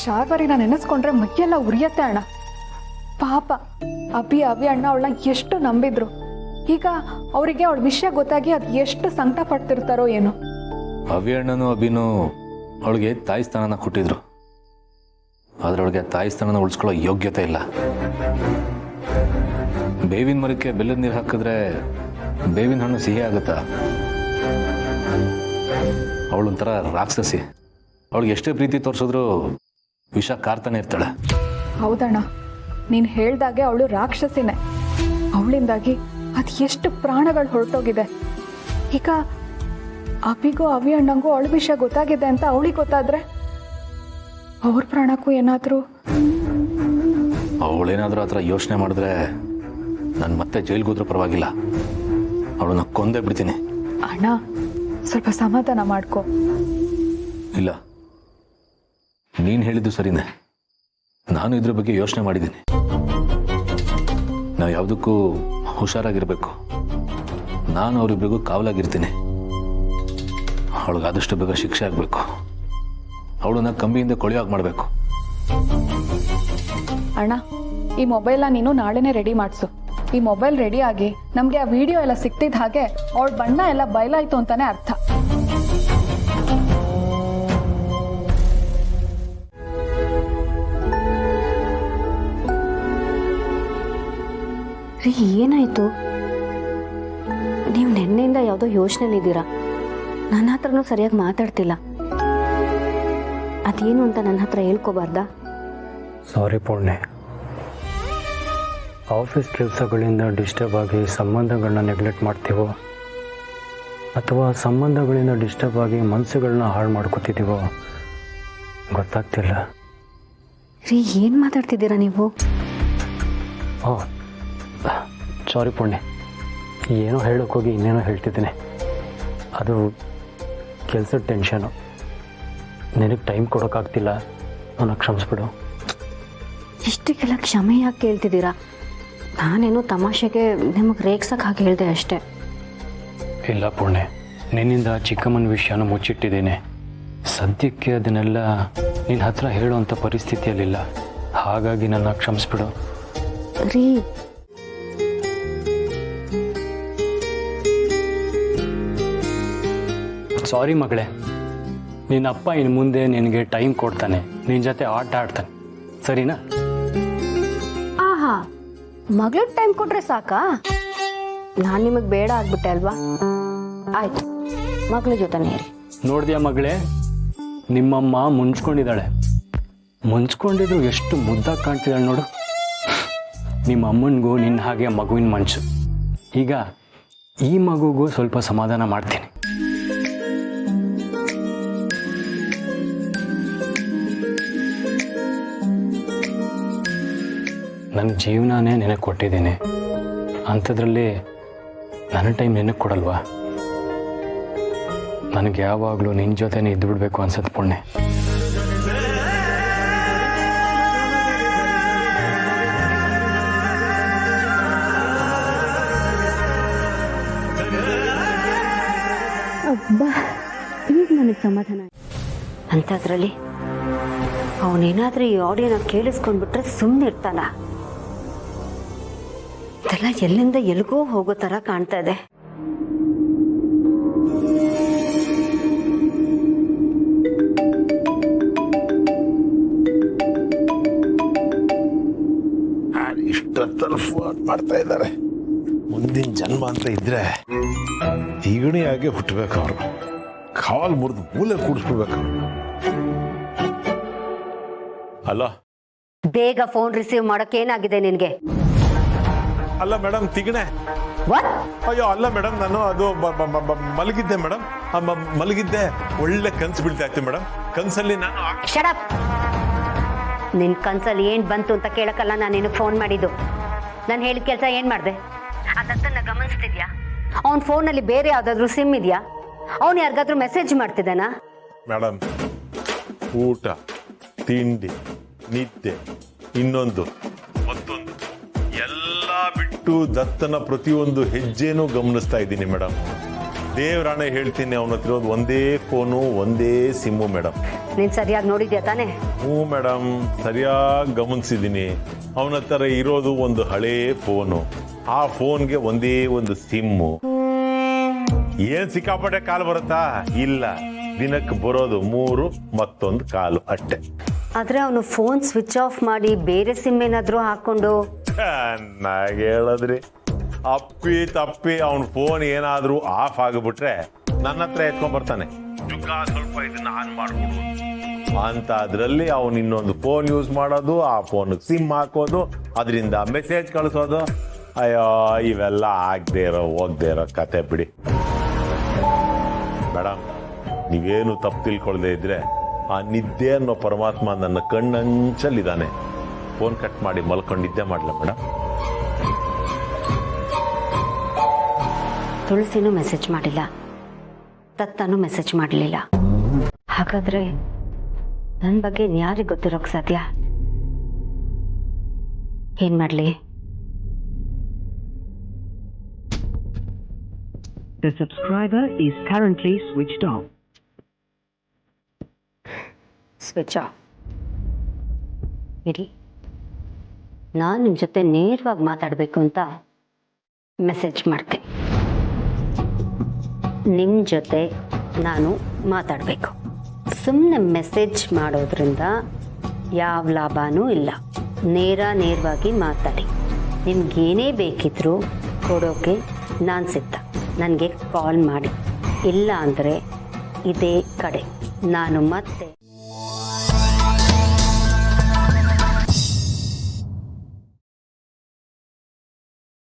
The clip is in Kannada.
ಶಾರ್ವರಿನ ನೆನೆಸ್ಕೊಂಡ್ರೆ ಮೈಯೆಲ್ಲ ಉರಿಯತ್ತೆ ಅಣ್ಣ. ಪಾಪ ಅಭಿ ಅಣ್ಣ ಅವಳನ್ನ ಎಷ್ಟು ನಂಬಿದ್ರು. ಈಗ ಅವರಿಗೆ ಅವಳ ವಿಷಯ ಗೊತ್ತಾಗಿ ಅದು ಎಷ್ಟು ಸಂಕಟ ಪಡ್ತಿರ್ತಾರೋ ಏನೋ. ಅಭಿ ಅಣ್ಣನೂ ಅಭಿನೂ ಅವಳಿಗೆ ತಾಯಿ ಸ್ಥಾನನ ಕೊಟ್ಟಿದ್ರು. ಆದ್ರೆ ಅವಳಿಗೆ ತಾಯಿ ಸ್ಥಾನನ ಉಳಿಸ್ಕೊಳ್ಳೋ ಯೋಗ್ಯತೆ ಇಲ್ಲ. ಬೇವಿನ ಮರಕ್ಕೆ ಬೆಲ್ಲದ ನೀರು ಹಾಕಿದ್ರೆ ಬೇವಿನ ಹಣ್ಣು ಸಿಹಿ ಆಗುತ್ತಾ? ಅವಳೊಂಥರ ರಾಕ್ಷಸಿ. ಅವಳಿಗೆ ಎಷ್ಟೇ ಪ್ರೀತಿ ತೋರಿಸಿದ್ರು ವಿಷ ಕಾರ್ತಾನೆ ಇರ್ತಾಳೆ. ಹೌದಣ್ಣ, ನೀನು ಹೇಳ್ದಾಗೆ ಅವಳು ರಾಕ್ಷಸಿನೇ. ಅವಳಿಂದಾಗಿ ಅದು ಎಷ್ಟು ಪ್ರಾಣಗಳು ಹೊರಟೋಗಿದೆ. ಈಗ ಅಭಿಗೂ ಅಭಿ ಅಣ್ಣಂಗೂ ಅವಳ ವಿಷಯ ಗೊತ್ತಾಗಿದೆ ಅಂತ ಅವಳಿಗೆ ಗೊತ್ತಾದ್ರೆ ಅವ್ರ ಪ್ರಾಣಕ್ಕೂ ಏನಾದರೂ. ಅವಳೇನಾದರೂ ಆ ಥರ ಯೋಚನೆ ಮಾಡಿದ್ರೆ ನಾನು ಮತ್ತೆ ಜೈಲ್ಗೆ ಹೋದ್ರೂ ಪರವಾಗಿಲ್ಲ, ಅವಳನ್ನ ಕೊಂದೇ ಬಿಡ್ತೀನಿ. ಅಣ್ಣ, ಸ್ವಲ್ಪ ಸಮಾಧಾನ ಮಾಡ್ಕೊ. ಇಲ್ಲ, ನೀನು ಹೇಳಿದ್ದು ಸರಿನೇ. ನಾನು ಇದ್ರ ಬಗ್ಗೆ ಯೋಚನೆ ಮಾಡಿದ್ದೀನಿ. ನಾವು ಯಾವುದಕ್ಕೂ ಹುಷಾರಾಗಿರ್ಬೇಕು. ನಾನು ಅವರಿಬ್ಬರಿಗೂ ಕಾವಲಾಗಿರ್ತೀನಿ. ಅವಳಿಗಾದಷ್ಟು ಬೇಗ ಶಿಕ್ಷೆ ಆಗಬೇಕು. ಅವಳನ್ನ ಕಂಬಿಯಿಂದ ಕೊಳೆಯಾಗಿ ಮಾಡಬೇಕು. ಅಣ್ಣ, ಈ ಮೊಬೈಲ್ನ ನೀನು ನಾಳೆನೇ ರೆಡಿ ಮಾಡಿಸು. ಈ ಮೊಬೈಲ್ ರೆಡಿ ಆಗಿ ನಮಗೆ ಆ ವಿಡಿಯೋ ಎಲ್ಲ ಸಿಕ್ತಿದ್ದ ಹಾಗೆ ಅವಳ ಬಣ್ಣ ಎಲ್ಲ ಬಯಲಾಯ್ತು ಅಂತಾನೆ ಅರ್ಥ. ರೀ, ಏನಾಯ್ತು? ನೀವು ನಿನ್ನೆಯಿಂದ ಯಾವುದೋ ಯೋಚನೆಲಿದ್ದೀರಾ. ನನ್ನ ಹತ್ರನೂ ಸರಿಯಾಗಿ ಮಾತಾಡ್ತಿಲ್ಲ. ಅದೇನು ಅಂತ ನನ್ನ ಹತ್ರ ಹೇಳ್ಕೋಬಾರ್ದಾ? ಸಾರಿ ಪೂರ್ಣೆ, ಆಫೀಸ್ ಕೆಲಸಗಳಿಂದ ಡಿಸ್ಟರ್ಬ್ ಆಗಿ ಸಂಬಂಧಗಳನ್ನ ನೆಗ್ಲೆಕ್ಟ್ ಮಾಡ್ತೀವೋ ಅಥವಾ ಸಂಬಂಧಗಳಿಂದ ಡಿಸ್ಟರ್ಬ್ ಆಗಿ ಮನಸ್ಸುಗಳನ್ನ ಹಾಳು ಮಾಡ್ಕೋತಿದ್ದೀವೋ ಗೊತ್ತಾಗ್ತಿಲ್ಲ. ರೀ, ಏನು ಮಾತಾಡ್ತಿದ್ದೀರಾ ನೀವು? ಓಹ್, ಸಾರಿ ಪೂರ್ಣೆ, ಏನೋ ಹೇಳೋಕ್ಕೋಗಿ ಇನ್ನೇನೋ ಹೇಳ್ತಿದ್ದೀನಿ. ಅದು ಕೆಲಸದ ಟೆನ್ಷನು. ನಿನಗೆ ಟೈಮ್ ಕೊಡೋಕ್ಕಾಗ್ತಿಲ್ಲ, ನನ್ನ ಕ್ಷಮಿಸ್ಬಿಡು. ಇಷ್ಟಕ್ಕೆಲ್ಲ ಕ್ಷಮೆ ಯಾಕೆ ಕೇಳ್ತಿದ್ದೀರಾ? ನಾನೇನೋ ತಮಾಷೆಗೆ ನಿಮಗೆ ರೇಗ್ಸಕ್ಕೆ ಹಾಗೆ ಹೇಳಿದೆ ಅಷ್ಟೇ. ಇಲ್ಲ ಪೂರ್ಣೆ, ನಿನ್ನಿಂದ ಚಿಕ್ಕಮ್ಮನ ವಿಷಯನ ಮುಚ್ಚಿಟ್ಟಿದ್ದೇನೆ. ಸದ್ಯಕ್ಕೆ ಅದನ್ನೆಲ್ಲ ನಿನ್ನ ಹತ್ರ ಹೇಳುವಂಥ ಪರಿಸ್ಥಿತಿಯಲ್ಲಿಲ್ಲ. ಹಾಗಾಗಿ ನನ್ನ ಕ್ಷಮಿಸ್ಬಿಡು. ರೀ, ಸಾರಿ ಮಗಳೇ, ನಿನ್ನ ಅಪ್ಪ ಇನ್ನು ಮುಂದೆ ನಿನಗೆ ಟೈಮ್ ಕೊಡ್ತಾನೆ, ನಿನ್ನ ಜೊತೆ ಆಟ ಆಡ್ತಾನೆ, ಸರಿನಾ? ಆಹಾ, ಮಗಳಿಗೆ ಟೈಮ್ ಕೊಟ್ರೆ ಸಾಕಾ? ನಾನು ನಿಮಗೆ ಬೇಡ ಆಗ್ಬಿಟ್ಟೆ ಅಲ್ವಾ? ಆಯ್ತು, ಮಗಳ ಜೊತೆನೇ ಇರಿ. ನೋಡಿದ್ಯಾ ಮಗಳೇ, ನಿಮ್ಮಮ್ಮ ಮುಂಚ್ಕೊಂಡಿದ್ದಾಳೆ. ಮುಂಚ್ಕೊಂಡಿದ್ರು ಎಷ್ಟು ಮುದ್ದಾಗಿ ಕಾಣ್ತಿದ್ದಾಳೆ ನೋಡು. ನಿಮ್ಮ ಅಮ್ಮನಿಗೂ ನಿನ್ನ ಹಾಗೆ ಮಗುವಿನ ಮನ್ಸು. ಈಗ ಈ ಮಗುಗೂ ಸ್ವಲ್ಪ ಸಮಾಧಾನ ಮಾಡ್ತೀನಿ. ನನ್ನ ಜೀವನನೇ ನಿನಗೆ ಕೊಟ್ಟಿದ್ದೀನಿ, ಅಂಥದ್ರಲ್ಲಿ ನನ್ನ ಟೈಮ್ ನಿನಗೆ ಕೊಡಲ್ವಾ? ನನಗೆ ಯಾವಾಗಲೂ ನಿನ್ನ ಜೊತೆನೇ ಇದ್ದು ಬಿಡಬೇಕು ಅನ್ಸತ್ತೆ ಪುಣ್ಯ. ಅಬ್ಬಾ, ಈಗ ನನಗೆ ಸಮಾಧಾನ. ಅಂಥದ್ರಲ್ಲಿ ಅವನೇನಾದ್ರೂ ಈ ಆಡಿಯೋನ ಕೇಳಿಸ್ಕೊಂಡ್ಬಿಟ್ರೆ ಸುಮ್ಮನೆ ಇರ್ತಾನ? ಇದೆಲ್ಲ ಎಲ್ಲಿಂದ ಎಲ್ಗೋ ಹೋಗೋ ಥರ ಕಾಣ್ತಾ ಇದೆ. ಇಷ್ಟೊತ್ತಲ್ಲಿ ಫೋನ್ ಮಾಡ್ತಾ ಇದ್ದಾರೆ. ಮುಂದಿನ ಜನ್ಮ ಅಂತ ಇದ್ರೆ ಈಗಣಿಯಾಗೆ ಹುಟ್ಟಬೇಕು. ಅವರು ಕಾಲ್ ಮುರಿದು ಮೂಲೆ ಕೂಡಿಸ್ಬಿಡ್ಬೇಕು. ಅಲ್ಲ, ಬೇಗ ಫೋನ್ ರಿಸೀವ್ ಮಾಡೋಕೆ ಏನಾಗಿದೆ ನಿನ್ಗೆ? ಅಲ್ಲ ಮೇಡಮ್, ತಿಗಣೆ. ಅಯ್ಯೋ ಅಲ್ಲ ಮೇಡಮ್, ನಾನು ಅದು ಮಲಗಿದ್ದೆ ಮೇಡಮ್. ಮಲಗಿದ್ದೆ, ಒಳ್ಳೆ ಕನ್ಸು ಬೀಳ್ತಾ ಇತ್ತು ಮೇಡಮ್. ಕನ್ಸಲ್ಲಿ ನಾನು ಶಡಪ್. ನಿನ್ ಕನ್ಸಲ್ಲಿ ಏನ್ ಬಂತು ಅಂತ ಕೇಳಕ್ಕಲ್ಲ ನಾನು ನಿನಗೆ ಫೋನ್ ಮಾಡಿದ್ದು. ನಾನು ಹೇಳಿದ ಕೆಲಸ ಏನ್ ಮಾಡಿದೆ ಅದನ್ನ ಗಮನಿಸ್ತಿದ್ಯಾ? ಅವನ್ ಫೋನಲ್ಲಿ ಬೇರೆ ಯಾವ್ದಾದ್ರು ಸಿಮ್ ಇದೆಯಾ? ಅವನು ಯಾರಿಗಾದ್ರೂ ಮೆಸೇಜ್ ಮಾಡ್ತಿದ್ದಾನಾ? ಮೇಡಮ್, ಊಟ, ತಿಂಡಿ, ನಿದ್ದೆ, ಇನ್ನೊಂದು ಮತ್ತೊಂದು ಎಲ್ಲ ಬಿಟ್ಟು ದತ್ತನ ಪ್ರತಿಯೊಂದು ಹೆಜ್ಜೆನೂ ಗಮನಿಸ್ತಾ ಇದ್ದೀನಿ ಮೇಡಮ್. ದೇವ್ರಾಣೆ ಹೇಳ್ತೀನಿ, ಅವನ ಹತ್ರ ಇರೋದು ಒಂದೇ ಫೋನು, ಒಂದೇ ಸಿಮ್ಮು ಮೇಡಮ್. ನೀನು ಸರಿಯಾಗಿ ನೋಡಿದ್ಯಾ ತಾನೇ? ಹ್ಞೂ ಮೇಡಮ್, ಸರಿಯಾಗಿ ಗಮನಿಸಿದ್ದೀನಿ. ಅವನ ಹತ್ರ ಇರೋದು ಒಂದು ಹಳೇ ಫೋನು, ಆ ಫೋನ್ಗೆ ಒಂದೇ ಒಂದು ಸಿಮ್ಮು. ಏನ್ ಸಿಕ್ಕಾಪಟ್ಟೆ ಕಾಲು ಬರುತ್ತಾ? ಇಲ್ಲ, ದಿನಕ್ಕೆ ಬರೋದು 3 ಮತ್ತೊಂದು ಕಾಲು ಅಷ್ಟೇ. ಆದ್ರೆ ಅವನು ಫೋನ್ ಸ್ವಿಚ್ ಆಫ್ ಮಾಡಿ ಬೇರೆ ಸಿಮ್ ಏನಾದರೂ ಹಾಕೊಂಡು. ಚೆನ್ನಾಗಿ ಹೇಳದ್ರಿ. ಅಪ್ಪಿ ತಪ್ಪಿ ಅವನ ಫೋನ್ ಏನಾದ್ರೂ ಆಫ್ ಆಗಿಬಿಟ್ರೆ ನನ್ನ ಹತ್ರ ಎತ್ಕೊಂಡ್ ಬರ್ತಾನೆ, ಸ್ವಲ್ಪ ಇದನ್ನ ಆನ್ ಮಾಡ್ಬೋದು ಅಂತ. ಅದ್ರಲ್ಲಿ ಅವನು ಇನ್ನೊಂದು ಫೋನ್ ಯೂಸ್ ಮಾಡೋದು, ಆ ಫೋನ್ಗೆ ಸಿಮ್ ಹಾಕೋದು, ಅದರಿಂದ ಮೆಸೇಜ್ ಕಳಿಸೋದು. ಅಯ್ಯೋ, ಇವೆಲ್ಲ ಆಗದೆ ಇರೋ ಹೋಗದೆ ಇರೋ ಕತೆ ಬಿಡಿ ಮೇಡಮ್. ನೀವೇನು ತಪ್ಪು ತಿಳ್ಕೊಳ್ದೆ ಇದ್ರೆ, ಆ ನಿದ್ದೆ ಅನ್ನೋ ಪರಮಾತ್ಮ ನನ್ನ ಕಣ್ಣಂಚಲ್ಲಿದ್ದಾನೆ. ಫೋನ್ ಕಟ್ ಮಾಡಿ ಮಲ್ಕೊಂಡು ನಿದ್ದೆ ಮಾಡಲ ಮೇಡಮ್? ತುಳಸಿನೂ ಮೆಸೇಜ್ ಮಾಡಿಲ್ಲ, ದತ್ತನೂ ಮೆಸೇಜ್ ಮಾಡಲಿಲ್ಲ. ಹಾಗಾದ್ರೆ ನನ್ನ ಬಗ್ಗೆ ಯಾರಿಗೆ ಗೊತ್ತಿರೋಕೆ ಸಾಧ್ಯ? ಏನ್ ಮಾಡಲಿ? The subscriber is currently switched off. Switch off. ಇರಿ, ನಾನು ನಿಮ್ಮ ಜೊತೆ ನೇರವಾಗಿ ಮಾತಾಡಬೇಕು ಅಂತ ಮೆಸೇಜ್ ಮಾಡ್ತೆ. ನಿಮ್ಮ ಜೊತೆ ನಾನು ಮಾತಾಡಬೇಕು. ಸುಮ್ಮನೆ ಮೆಸೇಜ್ ಮಾಡೋದ್ರಿಂದ ಯಾವ ಲಾಭನೂ ಇಲ್ಲ. ನೇರವಾಗಿ ಮಾತಾಡಿ. ನಿಮ್ಗೇನೇ ಬೇಕಿದ್ರೂ ಕೊಡೋಕೆ ನಾನು ಸಿದ್ಧ. ನನಗೆ ಕಾಲ್ ಮಾಡಿ. ಇಲ್ಲ ಅಂದರೆ ಇದೇ ಕಡೆ ನಾನು ಮತ್ತೆ